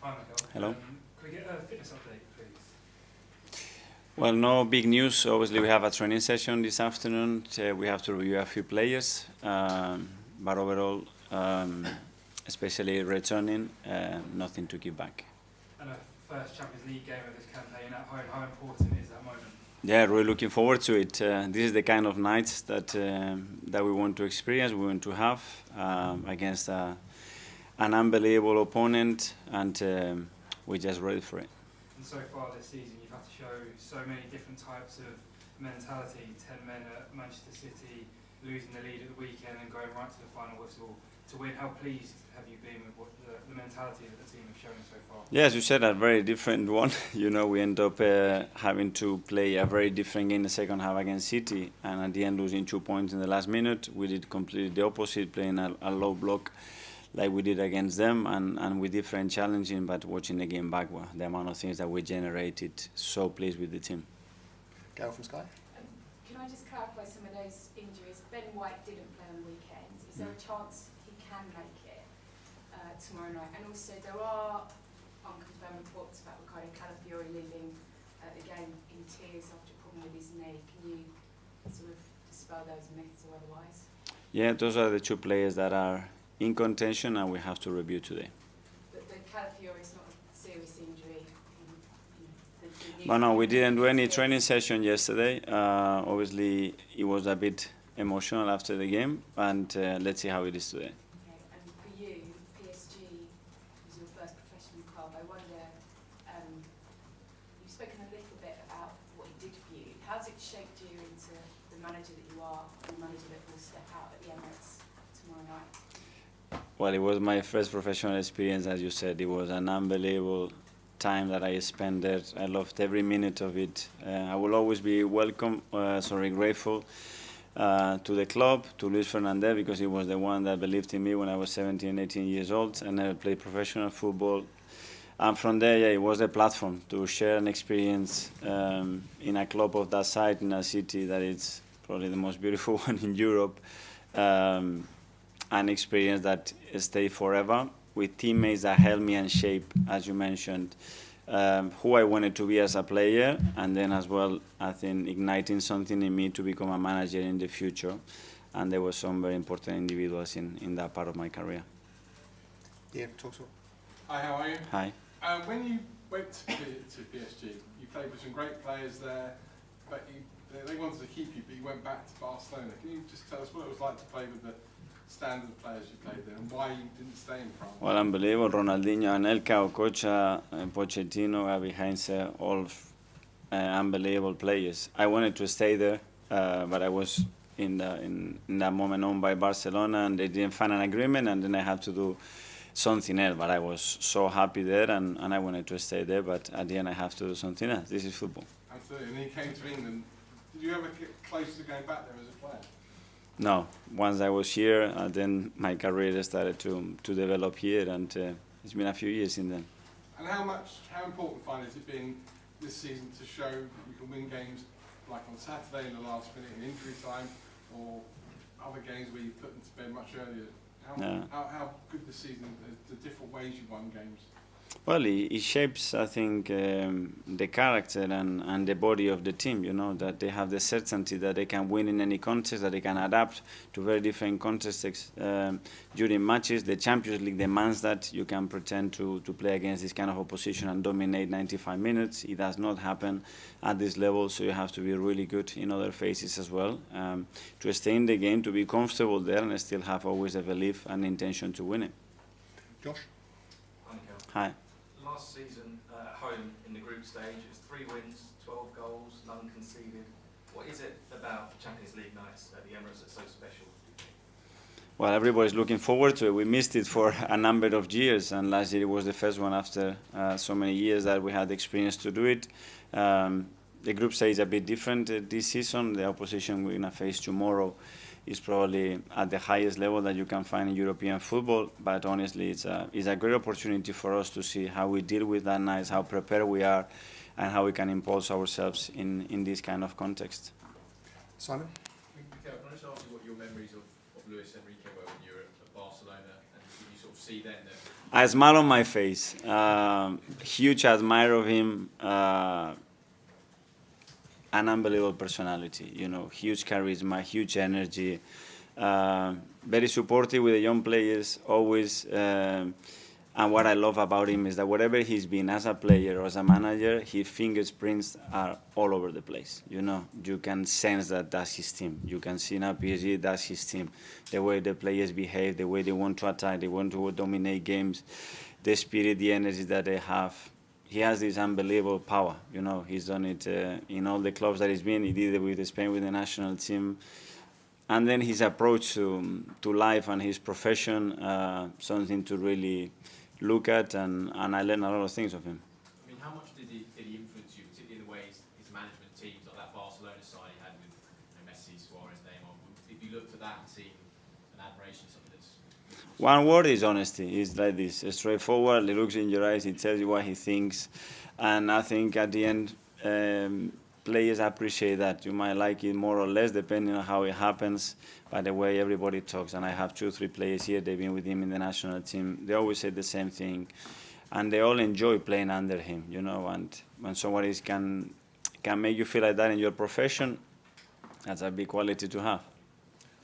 Hi, Mikel. Hello. Could we get a fitness update, please? Well, no big news. Obviously, we have a training session this afternoon. We have to review a few players, but overall, especially returning, nothing to give back. And a first Champions League game of this campaign at home, how important is that moment? Yeah, really looking forward to it. This is the kind of nights that that we want to experience, we want to have against an unbelievable opponent, and we're just ready for it. And so far this season, you've had to show so many different types of mentality. 10 men at Manchester City, losing the lead at the weekend and going right to the final whistle to win. How pleased have you been with what the mentality that the team have shown so far? Yeah, as you said, a very different one. You know, we end up having to play a very different game in the second half against City, and at the end losing 2 points in the last minute. We did completely the opposite, playing a low block like we did against them, and with different challenging, but watching the game back, well, the amount of things that we generated, so pleased with the team. Gail from Sky. Can I just clarify some of those injuries? Ben White didn't play on the weekend. Is there a chance he can make it tomorrow night? And also, there are unconfirmed reports about Riccardo Calafiori leaving the game in tears after a problem with his knee. Can you sort of dispel those myths or otherwise? Yeah, those are the two players that are in contention, and we have to review today. But the Calafiori is not a serious injury. But no, we didn't do any training session yesterday. Obviously, it was a bit emotional after the game, and let's see how it is today. Okay, and for you, PSG was your first professional club. I wonder, you've spoken a little bit about what it did for you. How's it shaped you into the manager that you are, and the manager that will step out at the Emirates tomorrow night? Well, it was my first professional experience, as you said. It was an unbelievable time that I spent there. I loved every minute of it. I will always be grateful to the club, to Luis Fernandez, because he was the one that believed in me when I was 17, 18 years old, and I played professional football. And from there, yeah, it was a platform to share an experience in a club of that size, in a city that is probably the most beautiful one in Europe. An experience that stayed forever, with teammates that helped me and shape, as you mentioned, who I wanted to be as a player, and then as well, I think, igniting something in me to become a manager in the future. And there were some very important individuals in that part of my career. Yeah, talk to her. Hi, how are you? Hi. When you went to PSG, you played with some great players there, but they wanted to keep you, but you went back to Barcelona. Can you just tell us what it was like to play with the standard players you played there, and why you didn't stay in France? Well, unbelievable. Ronaldinho, Anelka, Okocha, Pochettino, Gavi Heinze, all unbelievable players. I wanted to stay there, but I was in that moment owned by Barcelona, and they didn't find an agreement, and then I had to do something else. But I was so happy there, and I wanted to stay there, but at the end I have to do something else. This is football. Absolutely. And then you came to England. Did you ever get close to going back there as a player? No, once I was here, then my career started to develop here, and it's been a few years since then. And how important, finally, is it been this season to show that you can win games like on Saturday in the last minute in injury time, or other games where you put them to bed much earlier? How good this season, the different ways you won games? Well, it shapes, I think, the character and the body of the team, you know, that they have the certainty that they can win in any contest, that they can adapt to very different contexts during matches. The Champions League demands that you can pretend to play against this kind of opposition and dominate 95 minutes. It does not happen at this level, so you have to be really good in other phases as well to stay in the game, to be comfortable there, and still have always a belief and intention to win it. Josh? Hi, Mikel. Hi. Last season at home in the group stage, it was 3 wins, 12 goals, none conceded. What is it about Champions League nights at the Emirates that's so special? Well, everybody's looking forward to it. We missed it for a number of years, and last year it was the first one after so many years that we had the experience to do it. The group stage is a bit different this season. The opposition we're going to face tomorrow is probably at the highest level that you can find in European football, but honestly it's a great opportunity for us to see how we deal with that night, how prepared we are, and how we can impose ourselves in this kind of context. Simon? Mikel, can I just ask you what your memories of Luis Enrique were when you were at Barcelona, and did you sort of see then that A smile on my face. Huge admirer of him. An unbelievable personality, you know, huge charisma, huge energy, very supportive with the young players, always. And what I love about him is that whatever he's been as a player or as a manager, his fingerprints are all over the place. You know, you can sense that that's his team. You can see now PSG, that's his team. The way the players behave, the way they want to attack, they want to dominate games, the spirit, the energy that they have. He has this unbelievable power. You know, he's done it in all the clubs that he's been. He did it with Spain, with the national team. And then his approach to life and his profession, something to really look at, and I learned a lot of things of him. I mean, how much did he influence you, particularly in the ways his management teams, like that Barcelona side he had with Messi, Suarez, Neymar? If you looked at that and seen an admiration, something that's... One word is honesty. It's like this, straightforward. He looks in your eyes, he tells you what he thinks, and I think at the end, players appreciate that. You might like it more or less depending on how it happens, by the way everybody talks. And I have 2 or 3 players here, they've been with him in the national team. They always say the same thing, and they all enjoy playing under him, you know. And when somebody can make you feel like that in your profession, that's a big quality to have.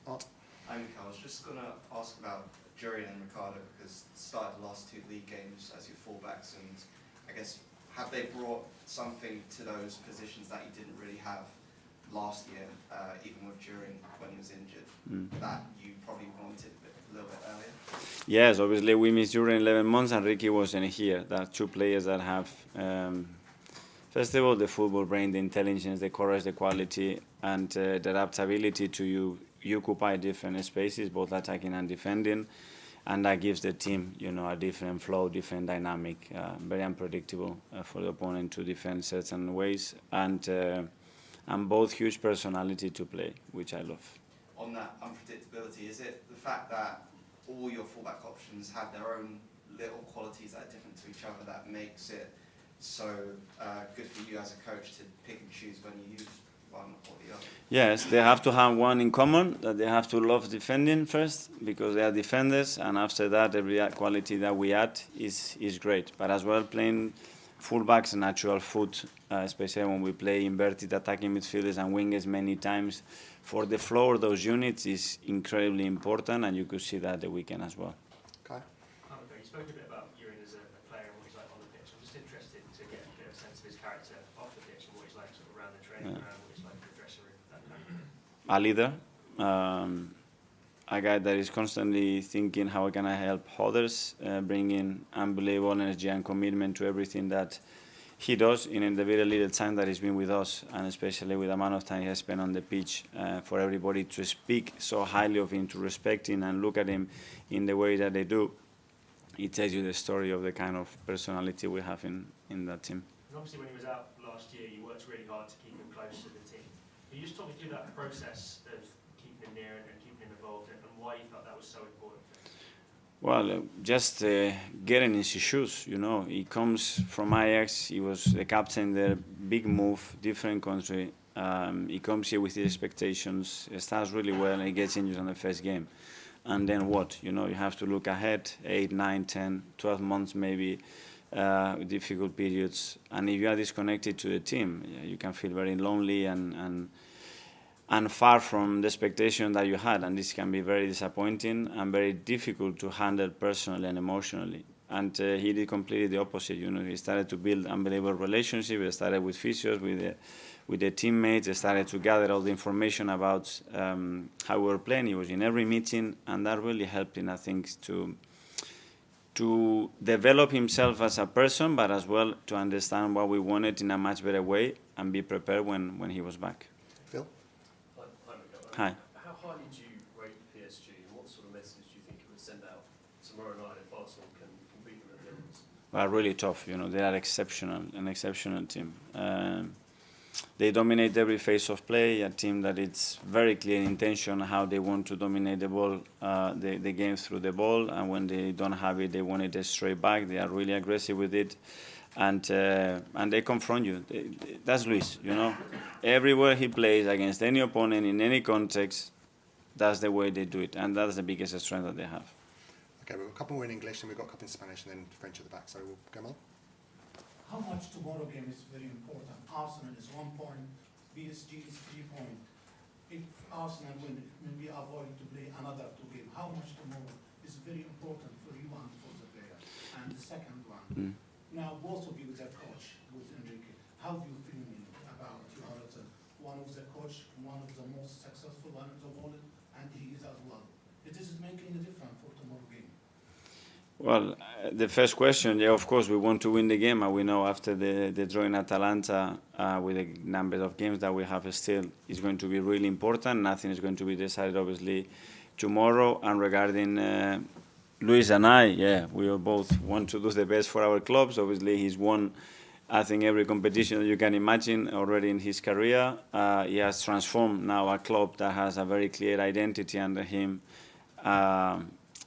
Art. Hi, Mikel. I was just going to ask about Jurien and Riccardo, because started the last 2 league games as your fullbacks, and I guess have they brought something to those positions that you didn't really have last year, even with Jurien when he was injured, that you probably wanted a little bit earlier? Yes, obviously we missed Jurien 11 months and Ricky wasn't here. There are 2 players that have, first of all, the football brain, the intelligence, the courage, the quality, and the adaptability to you occupy different spaces, both attacking and defending. And that gives the team, you know, a different flow, different dynamic, very unpredictable for the opponent to defend certain ways, and both huge personality to play, which I love. On that unpredictability, is it the fact that all your fullback options have their own little qualities that are different to each other that makes it so good for you as a coach to pick and choose when you use one or the other? Yes, they have to have one in common, that they have to love defending first, because they are defenders, and after that, every quality that we add is great. But as well, playing fullbacks, natural foot, especially when we play inverted attacking midfielders and wingers many times, for the flow of those units is incredibly important, and you could see that the weekend as well. Okay. You spoke a bit about Jurien as a player and what he's like on the pitch. I'm just interested to get a bit of a sense of his character off the pitch and what he's like sort of around the training ground, what he's like in the dressing room, that kind of thing. A leader, a guy that is constantly thinking how can I help others, bringing unbelievable energy and commitment to everything that he does in the very little time that he's been with us, and especially with the amount of time he has spent on the pitch, for everybody to speak so highly of him, to respect him and look at him in the way that they do. It tells you the story of the kind of personality we have in that team. And obviously when he was out last year, you worked really hard to keep him close to the team. Can you just talk me through that process of keeping him near and keeping him involved, and why you felt that was so important for him? Well, just getting in his shoes, you know. He comes from Ajax, he was the captain there, big move, different country. He comes here with his expectations, he starts really well, and he gets injured on the first game. And then what? You know, you have to look ahead, 8, 9, 10, 12 months maybe, difficult periods. And if you are disconnected to the team, you can feel very lonely and far from the expectation that you had, and this can be very disappointing and very difficult to handle personally and emotionally. And he did completely the opposite. You know, he started to build unbelievable relationships. He started with physios, with the teammates. He started to gather all the information about how we were playing. He was in every meeting, and that really helped him, I think, to develop himself as a person, but as well to understand what we wanted in a much better way and be prepared when he was back. Phil? Hi, Mikel. Hi. How highly do you rate PSG, and what sort of message do you think it would send out tomorrow night if Arsenal can beat them at the Emirates? Well, really tough. You know, they are exceptional, an exceptional team. They dominate every phase of play. A team that it's very clear intention how they want to dominate the ball, the game through the ball, and when they don't have it, they want it straight back. They are really aggressive with it. And they confront you. That's Luis, you know. Everywhere he plays against any opponent in any context, that's the way they do it, and that's the biggest strength that they have. Okay, we've got a couple more in English and we've got a couple in Spanish and then French at the back, so we'll go on. How much tomorrow game is very important? Arsenal is 1 point, PSG is 3 points. If Arsenal win, maybe avoid to play another 2 games. How much tomorrow is very important for you and for the players? And the second one, now both of you, the coach, with Enrique, how do you feel about you are one of the coach, one of the most successful one in the world, and he is as well. It is making a difference for tomorrow game. Well, the first question, yeah, of course, we want to win the game, and we know after the draw in Atalanta, with the number of games that we have still, is going to be really important. Nothing is going to be decided, obviously, tomorrow. And regarding Luis and I, yeah, we all both want to do the best for our clubs. Obviously, he's won, I think, every competition that you can imagine already in his career. He has transformed now a club that has a very clear identity under him.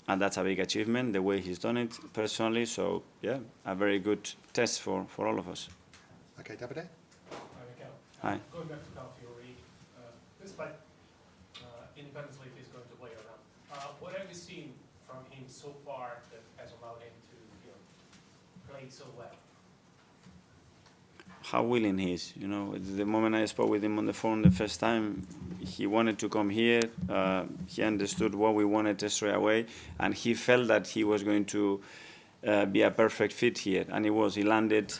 And that's a big achievement, the way he's done it personally. So, yeah, a very good test for all of us. Okay, Davide? Hi, Mikel. Hi. Going back to Calafiori, despite independently if he's going to play or not, what have you seen from him so far that has allowed him to play so well? How willing he is. You know, the moment I spoke with him on the phone the first time, he wanted to come here. He understood what we wanted straight away, and he felt that he was going to be a perfect fit here. And he was. He landed,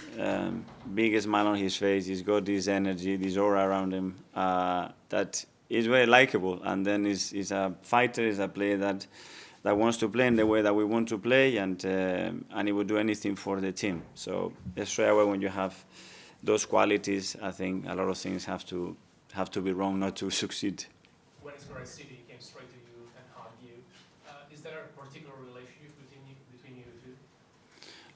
big smile on his face. He's got this energy, this aura around him that is very likable. And then he's a fighter. He's a player that wants to play in the way that we want to play, and he would do anything for the team. So straight away, when you have those qualities, I think a lot of things have to be wrong not to succeed. When he scored at City, he came straight to you and hugged you. Is there a particular relationship between you two?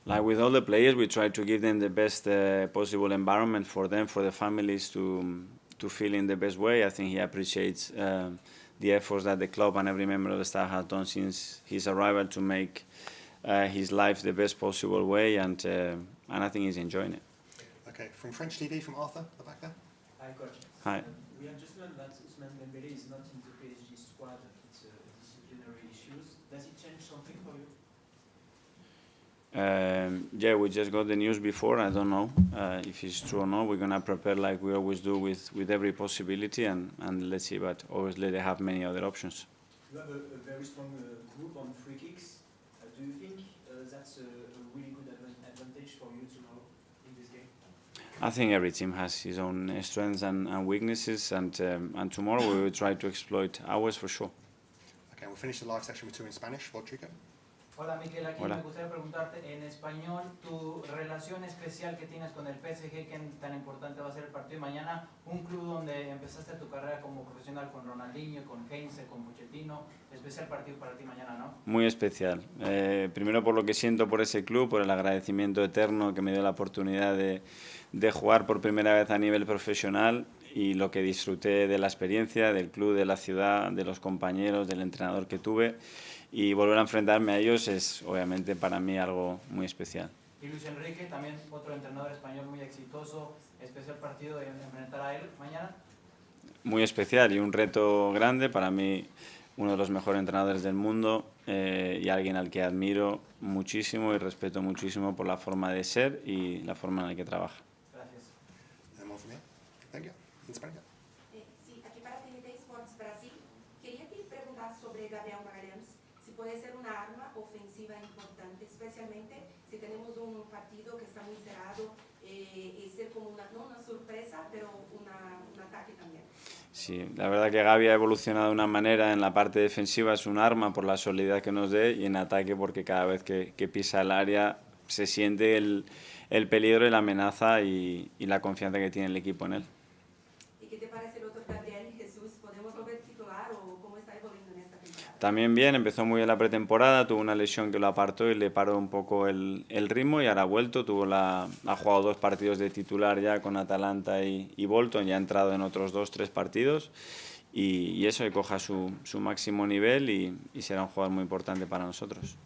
Like with all the players, we try to give them the best possible environment for them, for the families to feel in the best way. I think he appreciates the efforts that the club and every member of the staff has done since his arrival to make his life the best possible way, and I think he's enjoying it. Okay, from French TV, from Arthur, at the back there. Hi, Coach. Hi. We have just learned that Ousmane Dembélé is not in the PSG squad. It's disciplinary issues. Does it change something for you? Yeah, we just got the news before. I don't know if it's true or not. We're going to prepare like we always do with every possibility, and let's see. But obviously they have many other options. You have a very strong group on free kicks. Do you think that's a really good advantage for you tomorrow in this game? I think every team has his own strengths and weaknesses, and tomorrow we will try to exploit ours for sure. Okay, we'll finish the live session with 2 in Spanish. Rodrigo? Hola Mikel, aquí Hola. me gustaría preguntarte en español tu relación especial que tienes con el PSG, que tan importante va a ser el partido de mañana, un club donde empezaste tu carrera como profesional con Ronaldinho, con Heinze, con Pochettino, especial partido para ti mañana, ¿no? Muy especial. Primero por lo que siento por ese club, por el agradecimiento eterno que me dio la oportunidad de jugar por primera vez a nivel profesional, y lo que disfruté de la experiencia, del club, de la ciudad, de los compañeros, del entrenador que tuve. Y volver a enfrentarme a ellos es obviamente para mí algo muy especial. Y Luis Enrique, también otro entrenador español muy exitoso, especial partido de enfrentar a él mañana. Muy especial y un reto grande para mí, uno de los mejores entrenadores del mundo, y alguien al que admiro muchísimo y respeto muchísimo por la forma de ser y la forma en la que trabaja. Gracias. Thank you. In Spanish? Sí, aquí para TNT Sports Brasil. Quería te preguntar sobre Gabriel Magalhães, si puede ser una arma ofensiva importante, especialmente si tenemos un partido que está muy cerrado, y ser como no una sorpresa, pero un ataque también. Sí, la verdad que Gavi ha evolucionado de una manera. En la parte defensiva es un arma por la solidez que nos dé, y en ataque porque cada vez que pisa el área se siente el peligro y la amenaza y la confianza que tiene el equipo en él. ¿Y qué te parece el otro Gabriel Jesús? ¿Podemos volver titular o cómo está evolucionando en esta temporada? También bien, empezó muy bien la pretemporada, tuvo una lesión que lo apartó y le paró un poco el ritmo, y ahora ha vuelto, ha jugado 2 partidos de titular ya con Atalanta y Bolton, y ha entrado en otros 2-3 partidos, y eso, que coja su máximo nivel y será un jugador muy importante para nosotros.